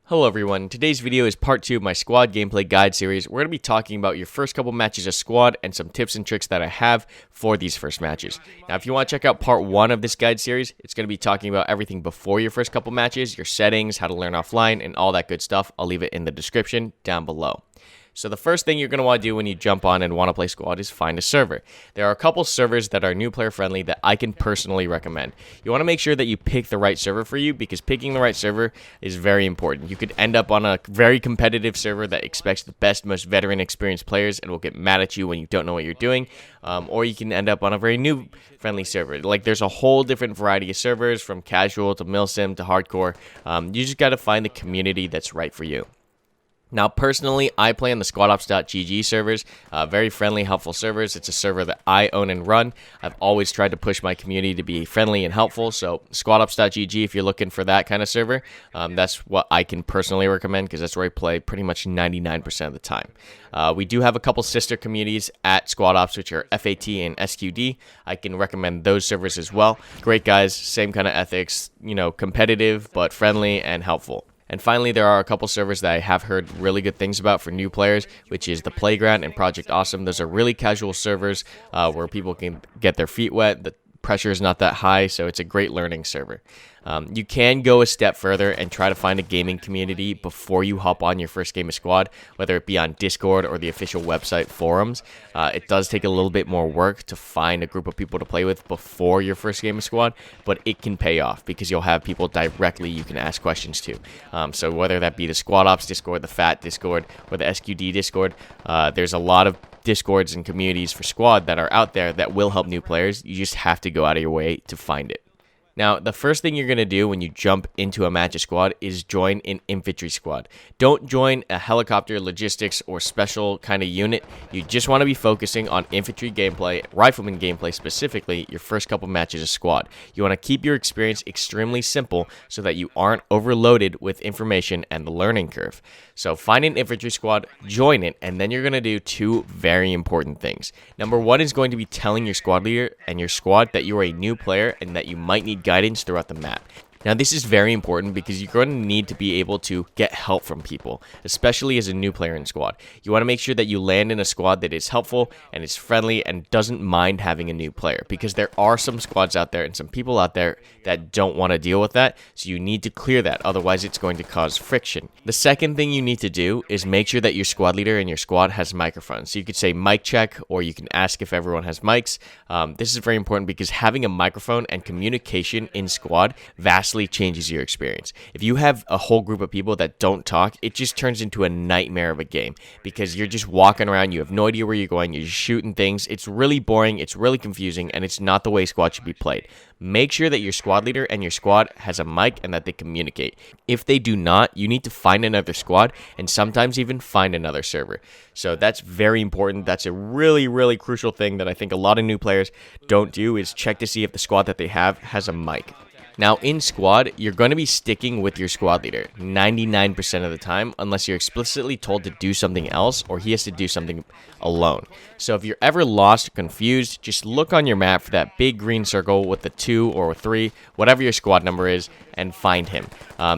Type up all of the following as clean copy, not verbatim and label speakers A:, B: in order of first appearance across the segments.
A: Hello everyone, today's video is part 2 of my squad gameplay guide series. We're going to be talking about your first couple matches of squad and some tips and tricks that I have for these first matches. Now if you want to check out part 1 of this guide series, it's going to be talking about everything before your first couple matches, your settings, how to learn offline, and all that good stuff. I'll leave it in the description down below. So the first thing you're going to want to do when you jump on and want to play squad is find a server. There are a couple servers that are new player friendly that I can personally recommend. You want to make sure that you pick the right server for you because picking the right server is very important. You could end up on a very competitive server that expects the best, most veteran experienced players and will get mad at you when you don't know what you're doing. Or you can end up on a very new friendly server. Like there's a whole different variety of servers from casual to milsim to hardcore. You just got to find the community that's right for you. Now, personally, I play on the squadops.gg servers, very friendly, helpful servers. It's a server that I own and run. I've always tried to push my community to be friendly and helpful, so squadops.gg, if you're looking for that kind of server, that's what I can personally recommend because that's where I play pretty much 99% of the time. We do have a couple sister communities at squadops, which are FAT and SQD. I can recommend those servers as well. Great guys, same kind of ethics, competitive but friendly and helpful. And finally, there are a couple servers that I have heard really good things about for new players, which is the Playground and Project Awesome. Those are really casual servers where people can get their feet wet. The pressure is not that high, so it's a great learning server. You can go a step further and try to find a gaming community before you hop on your first game of squad, whether it be on Discord or the official website forums. It does take a little bit more work to find a group of people to play with before your first game of squad, but it can pay off because you'll have people directly you can ask questions to. So whether that be the Squad Ops Discord, the FAT Discord, or the SQD Discord, there's a lot of Discords and communities for squad that are out there that will help new players. You just have to go out of your way to find it. Now, the first thing you're going to do when you jump into a match of squad is join an infantry squad. Don't join a helicopter, logistics, or special kind of unit. You just want to be focusing on infantry gameplay, rifleman gameplay specifically, your first couple matches of squad. You want to keep your experience extremely simple so that you aren't overloaded with information and the learning curve. So find an infantry squad, join it, and then you're going to do two very important things. Number one is going to be telling your squad leader and your squad that you are a new player and that you might need guidance throughout the map. Now, this is very important because you're going to need to be able to get help from people, especially as a new player in squad. You want to make sure that you land in a squad that is helpful and is friendly and doesn't mind having a new player because there are some squads out there and some people out there that don't want to deal with that, so you need to clear that, otherwise it's going to cause friction. The second thing you need to do is make sure that your squad leader and your squad has microphones. So you could say mic check, or you can ask if everyone has mics. This is very important because having a microphone and communication in squad vastly changes your experience. If you have a whole group of people that don't talk, it just turns into a nightmare of a game because you're just walking around, you have no idea where you're going, you're just shooting things. It's really boring, it's really confusing, and it's not the way squad should be played. Make sure that your squad leader and your squad has a mic and that they communicate. If they do not, you need to find another squad and sometimes even find another server. So that's very important. That's a really, really crucial thing that I think a lot of new players don't do, is check to see if the squad that they have has a mic. Now, in squad, you're going to be sticking with your squad leader 99% of the time unless you're explicitly told to do something else or he has to do something alone. So if you're ever lost or confused, just look on your map for that big green circle with the 2 or 3, whatever your squad number is, and find him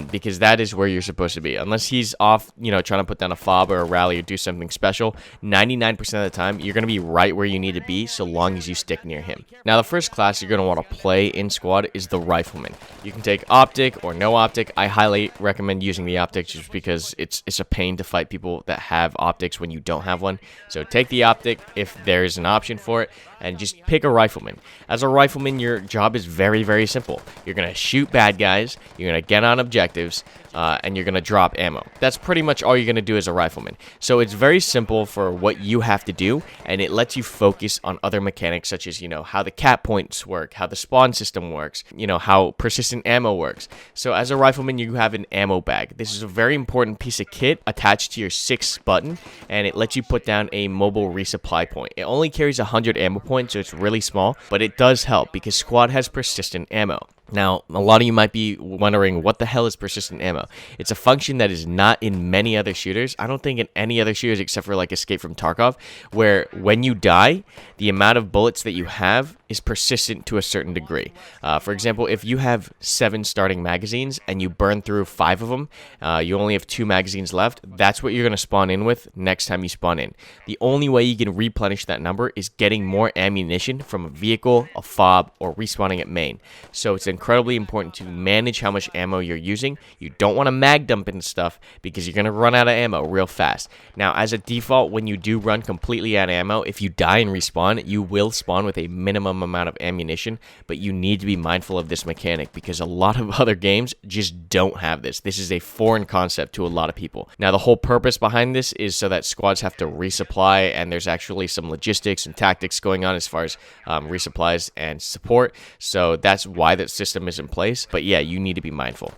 A: because that is where you're supposed to be. Unless he's off, trying to put down a fob or a rally or do something special, 99% of the time, you're going to be right where you need to be so long as you stick near him. Now, the first class you're going to want to play in squad is the Rifleman. You can take optic or no optic. I highly recommend using the optic just because it's a pain to fight people that have optics when you don't have one. So take the optic if there is an option for it and just pick a Rifleman. As a Rifleman, your job is very, very simple. You're going to shoot bad guys, you're going to get on objectives, and you're going to drop ammo. That's pretty much all you're going to do as a Rifleman. So it's very simple for what you have to do, and it lets you focus on other mechanics such as, how the cap points work, how the spawn system works, how persistent ammo works. So as a Rifleman, you have an ammo bag. This is a very important piece of kit attached to your 6 button, and it lets you put down a mobile resupply point. It only carries 100 ammo points, so it's really small, but it does help because squad has persistent ammo. Now, a lot of you might be wondering, what the hell is persistent ammo? It's a function that is not in many other shooters. I don't think in any other shooters except for like Escape from Tarkov, where when you die, the amount of bullets that you have is persistent to a certain degree. For example, if you have 7 starting magazines and you burn through 5 of them, you only have 2 magazines left. That's what you're going to spawn in with next time you spawn in. The only way you can replenish that number is getting more ammunition from a vehicle, a fob, or respawning at main. So it's incredibly important to manage how much ammo you're using. You don't want to mag dump into stuff because you're going to run out of ammo real fast. Now, as a default, when you do run completely out of ammo, if you die and respawn, you will spawn with a minimum amount of ammunition, but you need to be mindful of this mechanic because a lot of other games just don't have this. This is a foreign concept to a lot of people. Now, the whole purpose behind this is so that squads have to resupply, and there's actually some logistics and tactics going on as far as resupplies and support. So that's why that system is in place. But yeah, you need to be mindful.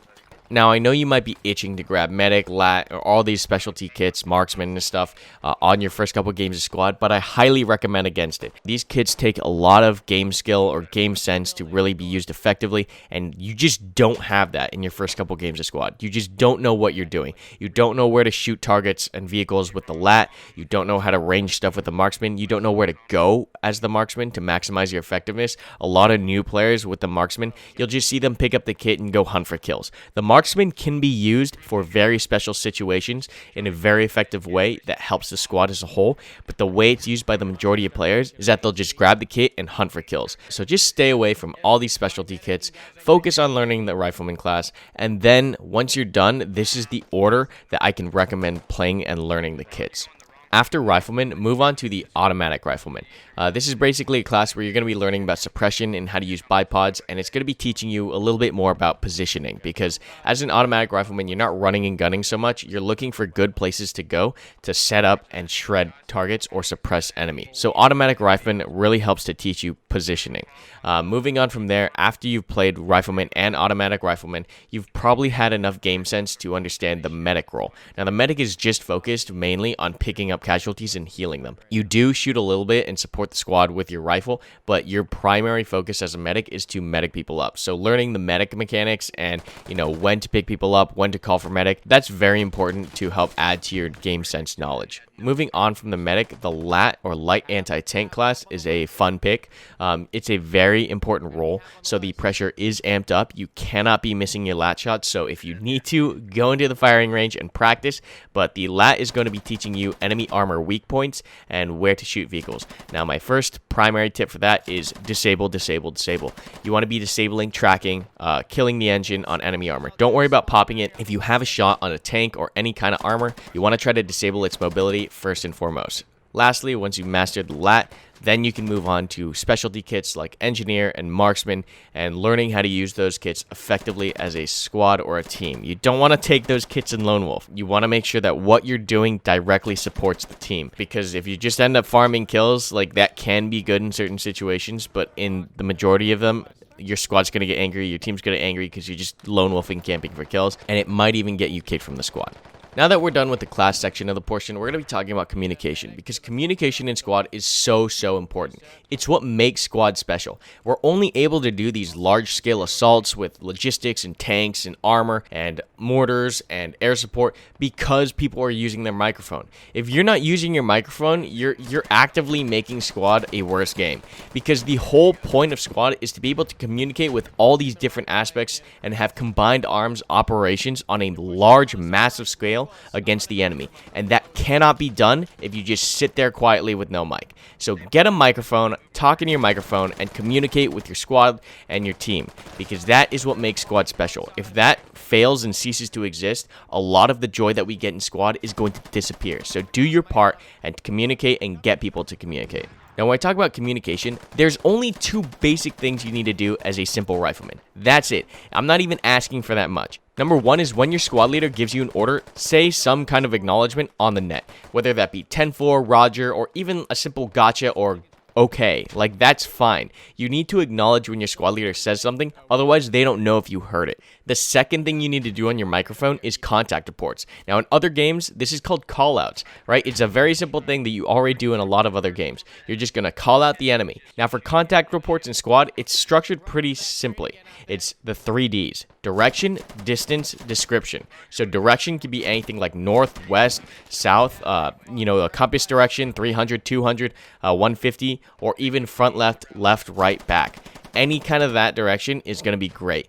A: Now, I know you might be itching to grab medic, lat, or all these specialty kits, marksman and stuff on your first couple games of squad, but I highly recommend against it. These kits take a lot of game skill or game sense to really be used effectively, and you just don't have that in your first couple games of squad. You just don't know what you're doing. You don't know where to shoot targets and vehicles with the lat. You don't know how to range stuff with the marksman. You don't know where to go as the marksman to maximize your effectiveness. A lot of new players with the marksman, you'll just see them pick up the kit and go hunt for kills. The marksman can be used for very special situations in a very effective way that helps the squad as a whole, but the way it's used by the majority of players is that they'll just grab the kit and hunt for kills. So just stay away from all these specialty kits, focus on learning the rifleman class, and then once you're done, this is the order that I can recommend playing and learning the kits. After Rifleman, move on to the Automatic Rifleman. This is basically a class where you're going to be learning about suppression and how to use bipods, and it's going to be teaching you a little bit more about positioning, because as an Automatic Rifleman, you're not running and gunning so much. You're looking for good places to go to set up and shred targets or suppress enemy. So Automatic Rifleman really helps to teach you positioning. Moving on from there, after you've played Rifleman and Automatic Rifleman, you've probably had enough game sense to understand the medic role. Now, the medic is just focused mainly on picking up casualties and healing them. You do shoot a little bit and support the squad with your rifle, but your primary focus as a medic is to medic people up. So learning the medic mechanics and, when to pick people up, when to call for medic, that's very important to help add to your game sense knowledge. Moving on from the medic, the LAT or light anti-tank class is a fun pick. It's a very important role, so the pressure is amped up. You cannot be missing your LAT shots, so if you need to, go into the firing range and practice, but the LAT is going to be teaching you enemy armor weak points and where to shoot vehicles. Now, my first primary tip for that is disable, disable, disable. You want to be disabling tracking, killing the engine on enemy armor. Don't worry about popping it. If you have a shot on a tank or any kind of armor, you want to try to disable its mobility first and foremost. Lastly, once you've mastered the LAT, then you can move on to specialty kits like Engineer and Marksman and learning how to use those kits effectively as a squad or a team. You don't want to take those kits in Lone Wolf. You want to make sure that what you're doing directly supports the team, because if you just end up farming kills, like that can be good in certain situations, but in the majority of them, your squad's going to get angry, your team's going to get angry because you're just lone wolfing, camping for kills, and it might even get you kicked from the squad. Now that we're done with the class section of the portion, we're going to be talking about communication, because communication in squad is so important. It's what makes squad special. We're only able to do these large-scale assaults with logistics and tanks and armor and mortars and air support because people are using their microphone. If you're not using your microphone, you're actively making squad a worse game, because the whole point of squad is to be able to communicate with all these different aspects and have combined arms operations on a large, massive scale against the enemy, and that cannot be done if you just sit there quietly with no mic. So get a microphone, talk into your microphone, and communicate with your squad and your team, because that is what makes squad special. If that fails and ceases to exist, a lot of the joy that we get in squad is going to disappear. So do your part and communicate and get people to communicate. Now, when I talk about communication, there's only 2 basic things you need to do as a simple rifleman. That's it. I'm not even asking for that much. Number 1 is when your squad leader gives you an order, say some kind of acknowledgement on the net, whether that be 10-4, Roger, or even a simple gotcha or okay. Like, that's fine. You need to acknowledge when your squad leader says something, otherwise they don't know if you heard it. The second thing you need to do on your microphone is contact reports. Now, in other games, this is called callouts, right? It's a very simple thing that you already do in a lot of other games. You're just going to call out the enemy. Now, for contact reports in squad, it's structured pretty simply. It's the 3 Ds: direction, distance, description. So direction can be anything like north, west, south, a compass direction, 300, 200, 150, or even front left, left, right, back. Any kind of that direction is going to be great.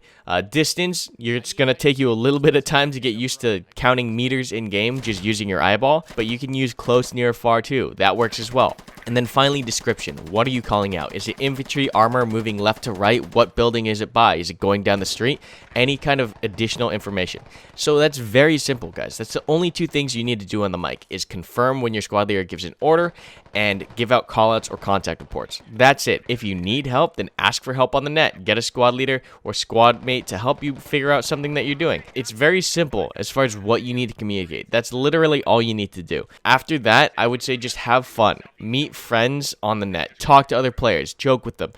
A: Distance, it's going to take you a little bit of time to get used to counting meters in game just using your eyeball, but you can use close, near, far too. That works as well. And then finally, description. What are you calling out? Is it infantry, armor, moving left to right? What building is it by? Is it going down the street? Any kind of additional information. So that's very simple, guys. That's the only 2 things you need to do on the mic, is confirm when your squad leader gives an order and give out callouts or contact reports. That's it. If you need help, then ask for help on the net. Get a squad leader or squad mate to help you figure out something that you're doing. It's very simple as far as what you need to communicate. That's literally all you need to do. After that, I would say just have fun. Meet friends on the net. Talk to other players. Joke with them.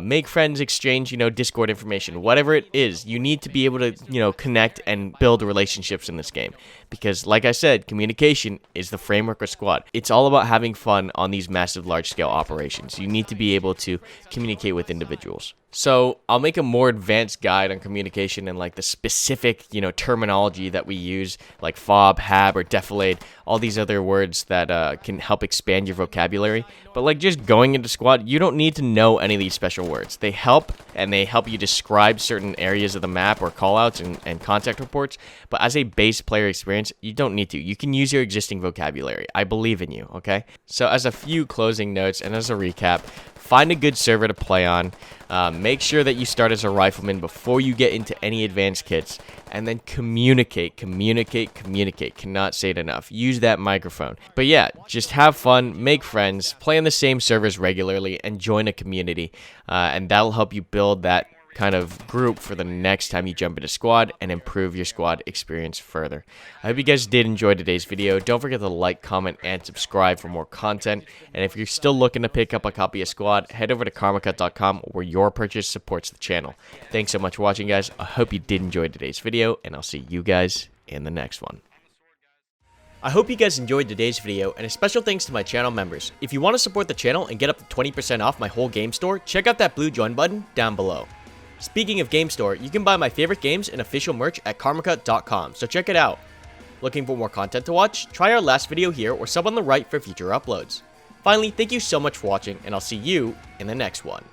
A: Make friends, exchange, Discord information. Whatever it is, you need to be able to, connect and build relationships in this game. Because, like I said, communication is the framework of squad. It's all about having fun on these massive, large-scale operations. You need to be able to communicate with individuals. So I'll make a more advanced guide on communication and like the specific, terminology that we use, like fob, hab, or defilade, all these other words that can help expand your vocabulary. But like just going into squad, you don't need to know any of these special words. They help, and they help you describe certain areas of the map or callouts and contact reports. But as a base player experience, you don't need to. You can use your existing vocabulary. I believe in you, okay? So as a few closing notes and as a recap, find a good server to play on. Make sure that you start as a rifleman before you get into any advanced kits. And then communicate. Cannot say it enough. Use that microphone. But yeah, just have fun, make friends, play on the same servers regularly, and join a community. And that'll help you build that kind of group for the next time you jump into squad and improve your squad experience further. I hope you guys did enjoy today's video. Don't forget to like, comment, and subscribe for more content. And if you're still looking to pick up a copy of Squad, head over to Karmakut.com, where your purchase supports the channel. Thanks so much for watching, guys. I hope you did enjoy today's video, and I'll see you guys in the next one. I hope you guys enjoyed today's video, and a special thanks to my channel members. If you want to support the channel and get up to 20% off my whole game store, check out that blue join button down below. Speaking of game store, you can buy my favorite games and official merch at Karmakut.com, so check it out. Looking for more content to watch? Try our last video here or sub on the right for future uploads. Finally, thank you so much for watching, and I'll see you in the next one.